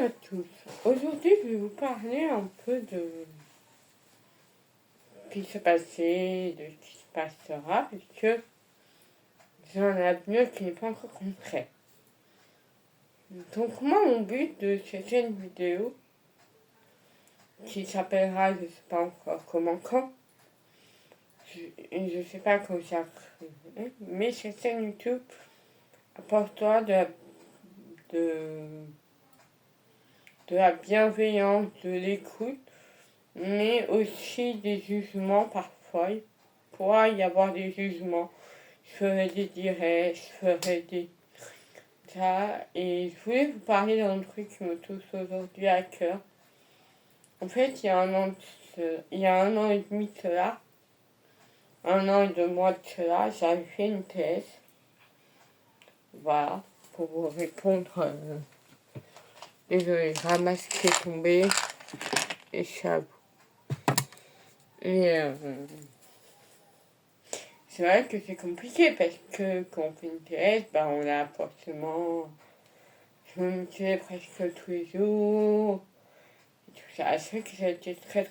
à tous. Aujourd'hui, je vais vous parler un peu de ce qui s'est passé, de ce qui se passera, puisque j'ai un avenir qui n'est pas encore concret. Donc moi, mon but de cette chaîne vidéo, qui s'appellera, je ne sais pas encore comment, quand, je ne sais pas quand ça arrive, mais cette chaîne YouTube apportera de la bienveillance, de l'écoute, mais aussi des jugements parfois. Il pourra y avoir des jugements. Je ferai des directs, je ferai des ça. Et je voulais vous parler d'un truc qui me touche aujourd'hui à cœur. En fait, il y a un an et demi de cela, 1 an et 2 mois de cela, j'avais fait une thèse. Voilà, pour vous répondre. Désolé, je ramasse ce qui est tombé. Et ça. Et c'est vrai que c'est compliqué parce que quand on fait une thèse, on a forcément. Je me mutuais presque tous les jours. Et tout ça. C'est vrai que ça a été très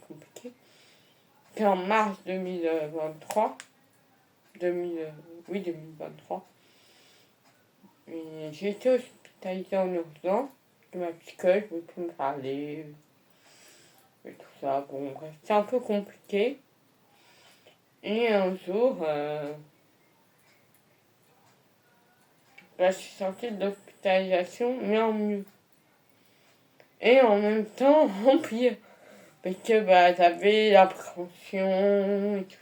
compliqué. C'était en mars 2023. 2023. Et j'ai été hospitalisée en urgence. Ma psychologue voulait plus me parler. Et tout ça. Bon, bref, c'est un peu compliqué. Et un jour, je suis sortie de l'hospitalisation, mais en mieux. Et en même temps, en pire. Parce que j'avais l'appréhension et tout ça.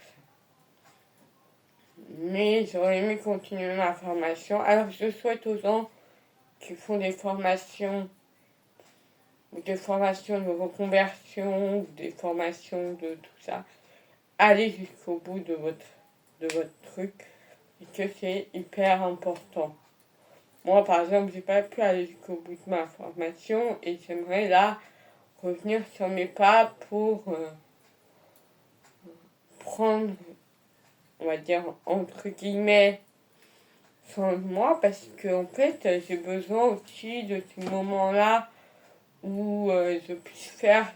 Mais j'aurais aimé continuer ma formation. Alors je souhaite aux gens qui font des formations de reconversion, ou des formations de tout ça, allez jusqu'au bout de votre truc. Et que c'est hyper important. Moi, par exemple, j'ai pas pu aller jusqu'au bout de ma formation et j'aimerais là revenir sur mes pas pour prendre, on va dire, entre guillemets, soin de moi parce que en fait, j'ai besoin aussi de ce moment-là où je puisse faire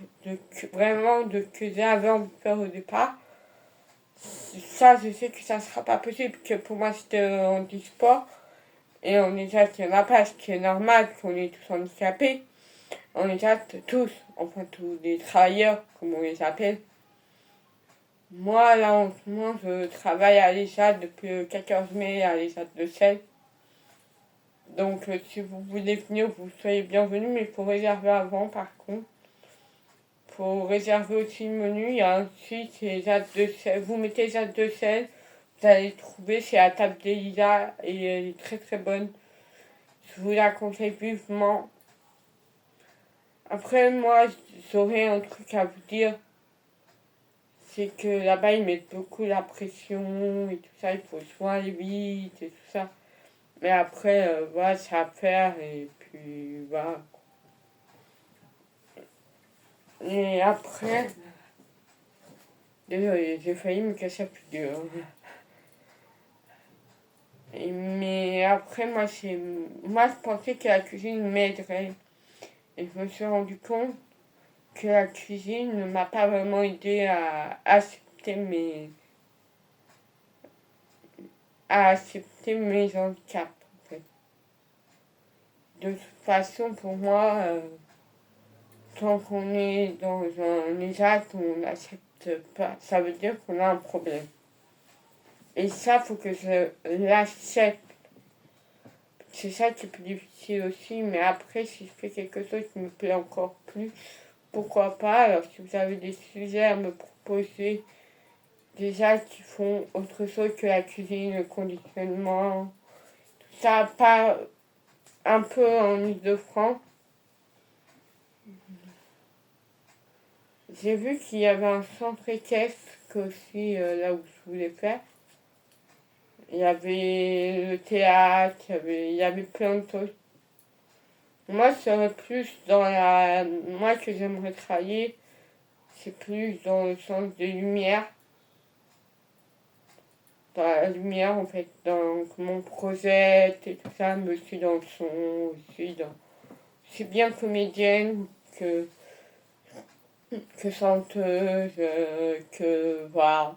vraiment de que j'avais envie de faire au départ. Ça, je sais que ça ne sera pas possible, que pour moi, c'était un e-sport. Et on est déjà qu'il n'y en a pas, ce qui est normal, qu'on est tous handicapés. On est déjà tous, enfin tous les travailleurs, comme on les appelle. Moi, là, en ce moment, je travaille à l'ESAT depuis le 14 mai à l'ESAT de Celle. Donc, si vous voulez venir, vous soyez bienvenus, mais il faut réserver avant, par contre. Il faut réserver aussi le menu. Il y a un site, c'est l'ESAT de Celle. Vous mettez l'ESAT de Celle, vous allez trouver, c'est la table d'Elisa et elle est très bonne. Je vous la conseille vivement. Après, moi, j'aurais un truc à vous dire. C'est que là-bas, ils mettent beaucoup la pression et tout ça. Il faut souvent aller vite et tout ça. Mais après, voilà, c'est à faire et puis voilà. Et après, désolé, j'ai failli me casser la figure. Mais après, moi, je pensais que la cuisine m'aiderait. Et je me suis rendu compte que la cuisine ne m'a pas vraiment aidé à accepter mes handicaps, en fait. De toute façon, pour moi, tant qu'on est dans un état qu'on n'accepte pas, ça veut dire qu'on a un problème. Et ça, faut que je l'accepte. C'est ça qui est plus difficile aussi, mais après, si je fais quelque chose qui me plaît encore plus, pourquoi pas. Alors, si vous avez des sujets à me proposer, déjà qui font autre chose que la cuisine, le conditionnement, tout ça, pas un peu en Ile-de-France. J'ai vu qu'il y avait un centre équestre aussi là où je voulais faire. Il y avait le théâtre, il y avait plein de choses. Moi, je serais plus dans la. Moi, que j'aimerais travailler, c'est plus dans le sens des lumières. Dans la lumière, en fait, dans comment on projette et tout ça, mais aussi dans le son, aussi dans aussi bien comédienne que chanteuse, que voilà.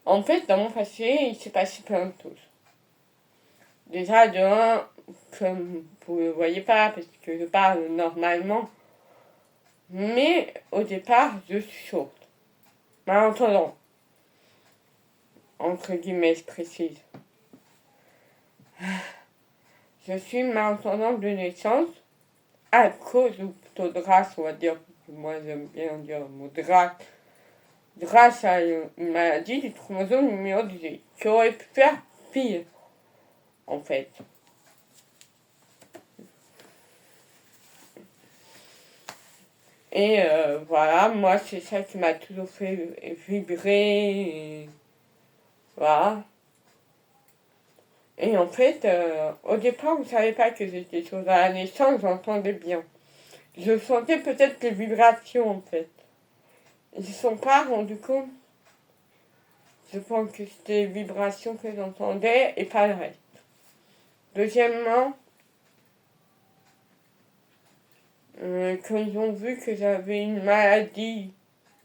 En fait, dans mon passé, il s'est passé plein de choses. Déjà, de un, comme vous ne le voyez pas, parce que je parle normalement, mais au départ, je suis sourde. Malentendant, entre guillemets, je précise. Je suis malentendante de naissance, à cause, ou plutôt grâce, on va dire, moi j'aime bien dire le mot grâce à une maladie du chromosome numéro 18, qui aurait pu faire pire, en fait. Et voilà, moi c'est ça qui m'a toujours fait vibrer, et voilà. Et en fait, au départ, vous ne savez pas que j'étais sourde. À la naissance, j'entendais bien. Je sentais peut-être les vibrations, en fait. Ils ne se sont pas rendus compte. Je pense que c'était les vibrations que j'entendais et pas le reste. Deuxièmement, quand ils ont vu que j'avais une maladie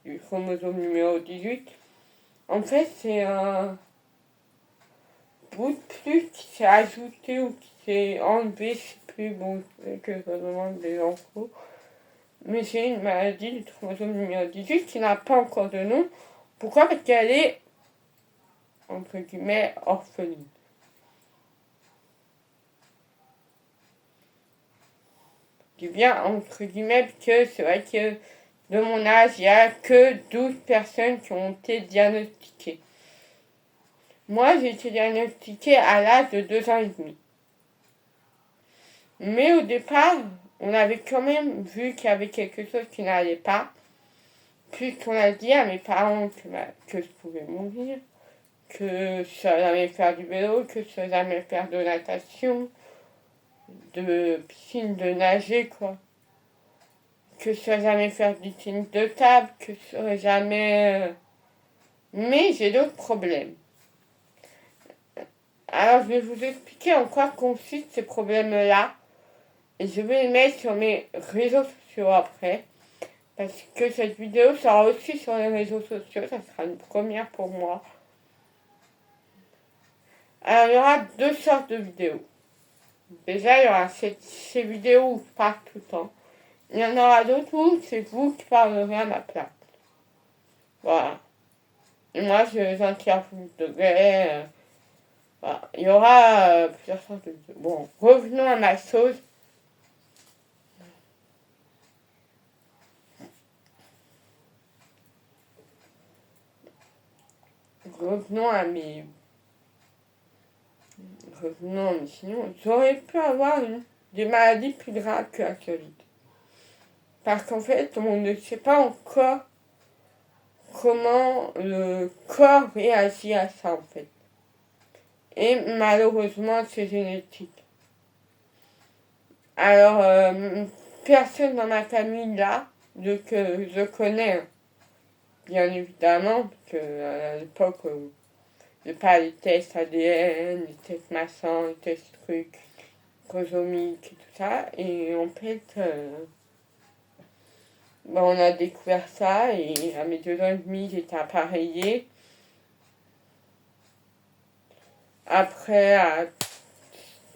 du chromosome numéro 18, en fait, c'est un bout de plus qui s'est ajouté ou qui s'est enlevé, je sais plus, bon, que je demande des infos. Mais j'ai une maladie du chromosome numéro 18 qui n'a pas encore de nom. Pourquoi? Parce qu'elle est, entre guillemets, orpheline. Je dis bien entre guillemets parce que c'est vrai que de mon âge, il n'y a que 12 personnes qui ont été diagnostiquées. Moi, j'ai été diagnostiquée à l'âge de 2 ans et demi. Mais au départ, on avait quand même vu qu'il y avait quelque chose qui n'allait pas. Puisqu'on a dit à mes parents que je pouvais mourir, que je savais jamais faire du vélo, que je savais jamais faire de natation, de piscine, de nager, quoi. Que je savais jamais faire du tennis de table, que je saurais jamais... Mais j'ai d'autres problèmes. Alors, je vais vous expliquer en quoi consistent ces problèmes-là. Et je vais les mettre sur mes réseaux sociaux après. Parce que cette vidéo sera aussi sur les réseaux sociaux. Ça sera une première pour moi. Alors, il y aura deux sortes de vidéos. Déjà, il y aura ces vidéos où je parle tout le temps. Il y en aura d'autres où c'est vous qui parlerez à ma place. Voilà. Et moi, j'en tire plus de degrés. Voilà. Il y aura plusieurs sortes de vidéos. Bon, revenons à ma sauce. Revenons à mes... Revenons, mais sinon, j'aurais pu avoir des maladies plus graves que la Covid. Parce qu'en fait, on ne sait pas encore comment le corps réagit à ça, en fait. Et malheureusement, c'est génétique. Alors, personne dans ma famille là, que je connais, bien évidemment, parce qu'à l'époque, j'ai pas les tests ADN, les tests machin, les tests trucs, chromosomiques et tout ça. Et en fait, on a découvert ça et à mes 2 ans et demi, j'étais appareillée. Après, à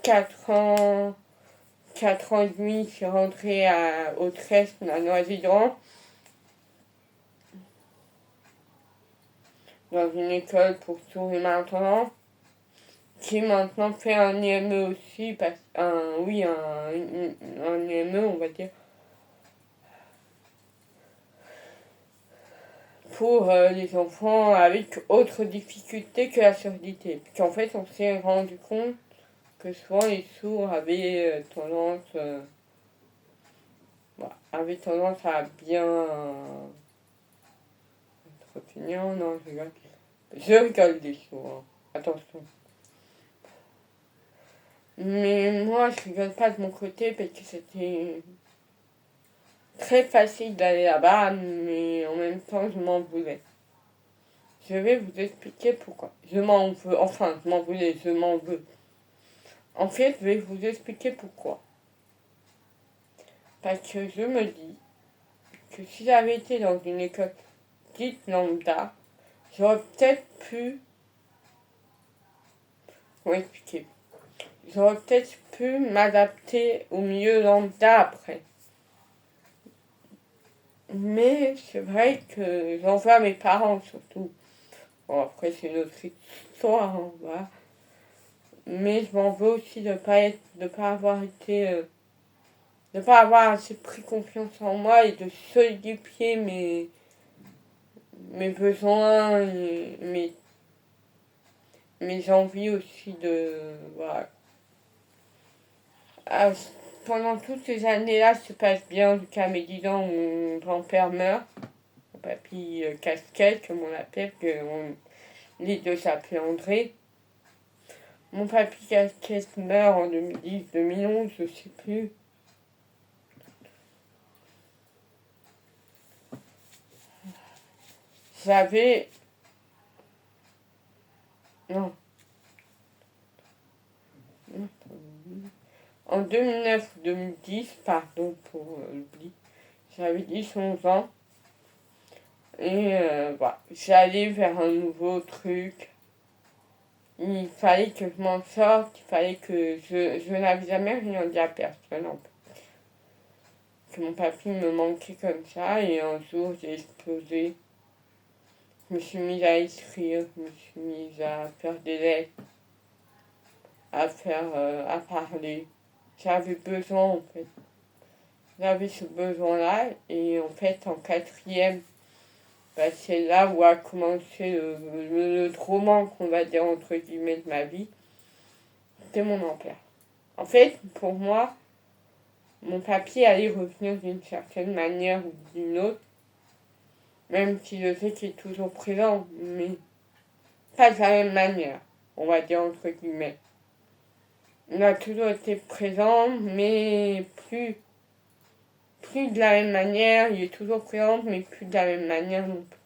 4 ans, 4 ans et demi, je suis rentrée au Trest, à Noisy-Grand, dans une école pour sourds et malentendants, qui maintenant fait un IME aussi, un IME, on va dire, pour les enfants avec autre difficulté que la surdité. Puisqu'en fait, on s'est rendu compte que souvent les sourds avaient tendance à bien entretenir. Non, je rigole. Je rigole des sourds, hein. Attention. Mais moi, je rigole pas de mon côté parce que c'était très facile d'aller là-bas, mais en même temps, je m'en voulais. Je vais vous expliquer pourquoi. Je m'en veux. Je m'en veux. En fait, je vais vous expliquer pourquoi. Parce que je me dis que si j'avais été dans une école dite lambda, j'aurais peut-être pu, comment expliquer, j'aurais peut-être pu m'adapter au milieu lambda après. Mais c'est vrai que j'en veux à mes parents surtout. Bon, après, c'est une autre histoire, hein, voilà. Mais je m'en veux aussi de pas avoir été, de pas avoir assez pris confiance en moi et de solidifier mes besoins et mes envies aussi de, voilà. Ah, pendant toutes ces années-là, ça se passe bien jusqu'à mes 10 ans où mon grand-père meurt. Mon papy casquette, comme on l'appelle, les deux s'appelaient André. Mon papy casquette meurt en 2010-2011, je sais plus. J'avais... Non. En 2009-2010, pardon pour l'oubli, j'avais 10-11 ans. Et voilà, j'allais vers un nouveau truc. Il fallait que je m'en sorte, il fallait que je n'avais jamais rien dit à personne en fait. Que mon papy me manquait comme ça et un jour j'ai explosé. Je me suis mise à écrire, je me suis mise à faire des lettres, à parler. J'avais besoin en fait. J'avais ce besoin-là et en fait en quatrième, bah, c'est là où a commencé le roman qu'on va dire entre guillemets de ma vie. C'était mon empère. En fait, pour moi, mon papier allait revenir d'une certaine manière ou d'une autre, même si je sais qu'il est toujours présent, mais pas de la même manière, on va dire entre guillemets. Il a toujours été présent, mais plus de la même manière, il est toujours présent, mais plus de la même manière non plus.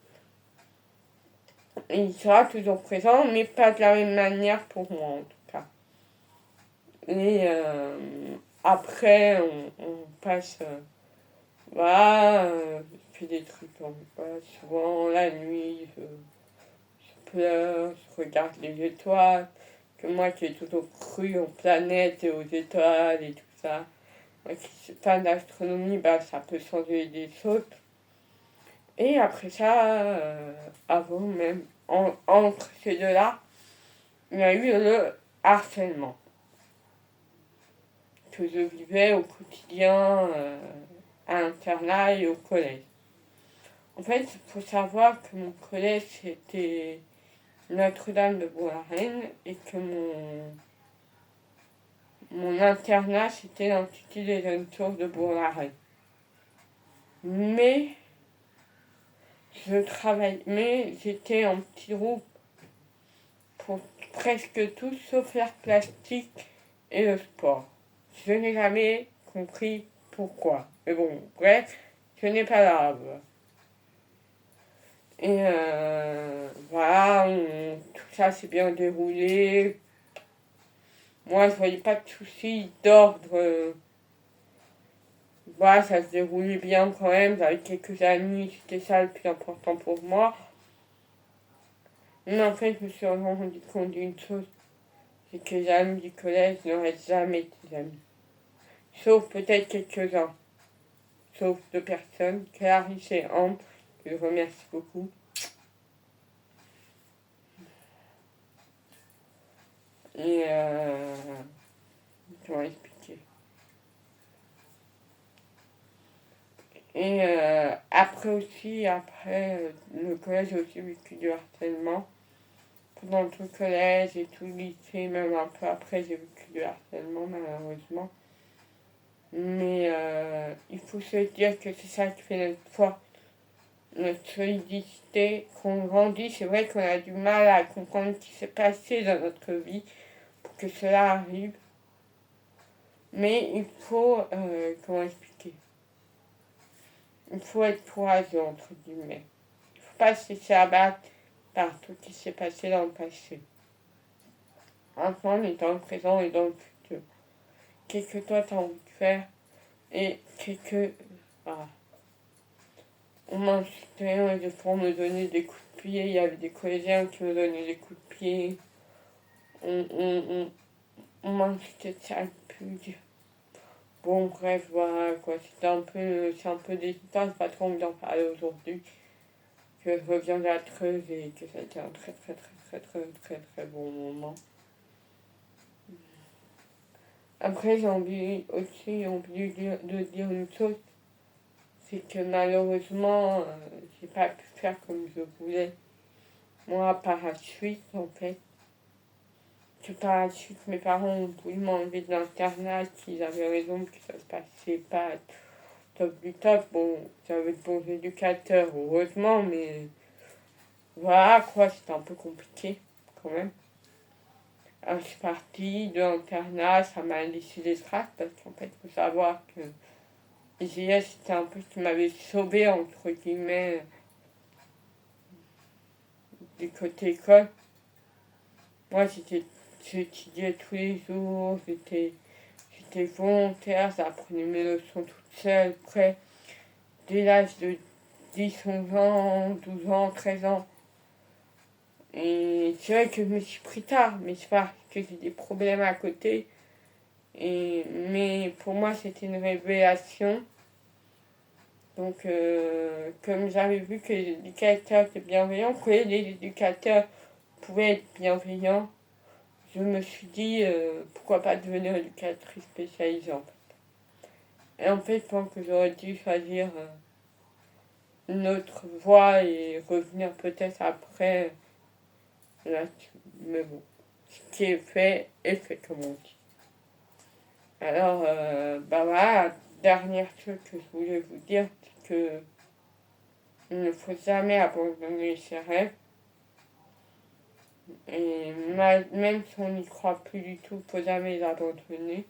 Et il sera toujours présent, mais pas de la même manière pour moi en tout cas. Et après, on passe, voilà, je fais des trucs, souvent la nuit, je pleure, je regarde les étoiles, que moi qui ai toujours cru aux planètes et aux étoiles et tout ça. Moi qui suis fan d'astronomie, bah, ça peut changer des choses. Et après ça, avant même, entre ces deux-là, il y a eu le harcèlement que je vivais au quotidien à l'internat et au collège. En fait, il faut savoir que mon collège c'était Notre-Dame de Bois-la-Reine et que mon internat c'était l'Institut des jeunes sourds de Bois-la-Reine. Mais mais j'étais en petit groupe pour presque tout sauf l'art plastique et le sport. Je n'ai jamais compris pourquoi. Mais bon, bref, ce n'est pas grave. Et voilà, tout ça s'est bien déroulé. Moi, je voyais pas de soucis d'ordre. Voilà, ça se déroulait bien quand même. J'avais quelques amis, c'était ça le plus important pour moi. Mais en fait, je me suis rendu compte d'une chose, c'est que les amis du collège n'auraient jamais été des amis. Sauf peut-être quelques-uns. Sauf deux personnes, Clarisse et Ambre, que je remercie beaucoup. Et comment expliquer? Et après le collège, j'ai aussi vécu du harcèlement. Pendant tout le collège et tout le lycée, même un peu après, j'ai vécu du harcèlement, malheureusement. Mais il faut se dire que c'est ça qui fait notre force, notre solidité, qu'on grandit. C'est vrai qu'on a du mal à comprendre ce qui s'est passé dans notre vie pour que cela arrive. Mais il faut, comment expliquer? Il faut être courageux, entre guillemets. Il ne faut pas se laisser abattre par tout ce qui s'est passé dans le passé. Maintenant, on est dans le présent et dans le futur. Qu'est-ce que toi, tu as envie de faire? Et quelques... Voilà. On m'insultait, des fois on me donnait des coups de pied, il y avait des collégiens qui me donnaient des coups de pied. On m'insultait de sale pute. Bon, bref, voilà, quoi. C'est un peu délicat, c'est pas trop envie d'en parler aujourd'hui. Que je reviens de la Creuse et que ça a été un très très très très très très très bon moment. Après, j'ai oublié de dire une chose, c'est que malheureusement, j'ai pas pu faire comme je voulais. Moi, par la suite, en fait, que par la suite, mes parents ont voulu m'enlever de l'internat, qu'ils avaient raison, que ça se passait pas top du top. Bon, j'avais de bons éducateurs, heureusement, mais voilà, quoi, c'était un peu compliqué, quand même. Alors, je suis partie de l'internat, ça m'a laissé des traces, parce qu'en fait, il faut savoir que IGS, c'était un peu ce qui m'avait sauvé, entre guillemets, du côté école. Moi, j'étudiais tous les jours, j'étais volontaire, j'apprenais mes leçons toute seule, près dès l'âge de 10, 11 ans, 12 ans, 13 ans. Et c'est vrai que je me suis pris tard, mais c'est parce que j'ai des problèmes à côté. Mais pour moi, c'était une révélation. Donc, comme j'avais vu que les éducateurs étaient bienveillants, que les éducateurs pouvaient être bienveillants, je me suis dit, pourquoi pas devenir éducatrice spécialisée en fait. Et en fait, je pense que j'aurais dû choisir une autre voie et revenir peut-être après là-dessus. Mais bon, ce qui est fait comme on dit. Alors, bah voilà, la dernière chose que je voulais vous dire, c'est que il ne faut jamais abandonner ses rêves. Et même si on n'y croit plus du tout, il ne faut jamais les abandonner.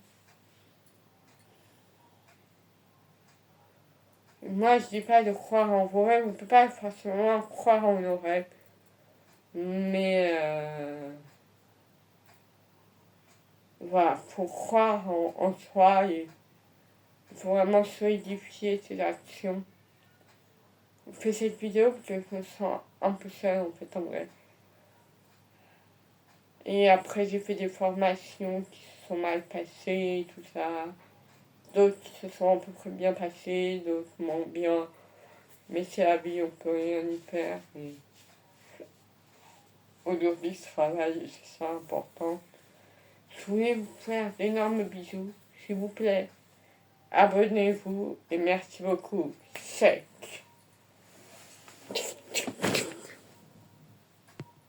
Moi, je dis pas de croire en vos rêves, on ne peut pas forcément croire en nos rêves. Mais voilà, il faut croire en soi et il faut vraiment solidifier ses actions. Je fais cette vidéo parce que je me sens un peu seule en fait en vrai. Et après j'ai fait des formations qui se sont mal passées, tout ça. D'autres qui se sont à peu près bien passées, d'autres moins bien. Mais c'est la vie, on peut rien y faire. Et aujourd'hui, je travaille et c'est ça important. Je voulais vous faire d'énormes bisous. S'il vous plaît, abonnez-vous et merci beaucoup. C'est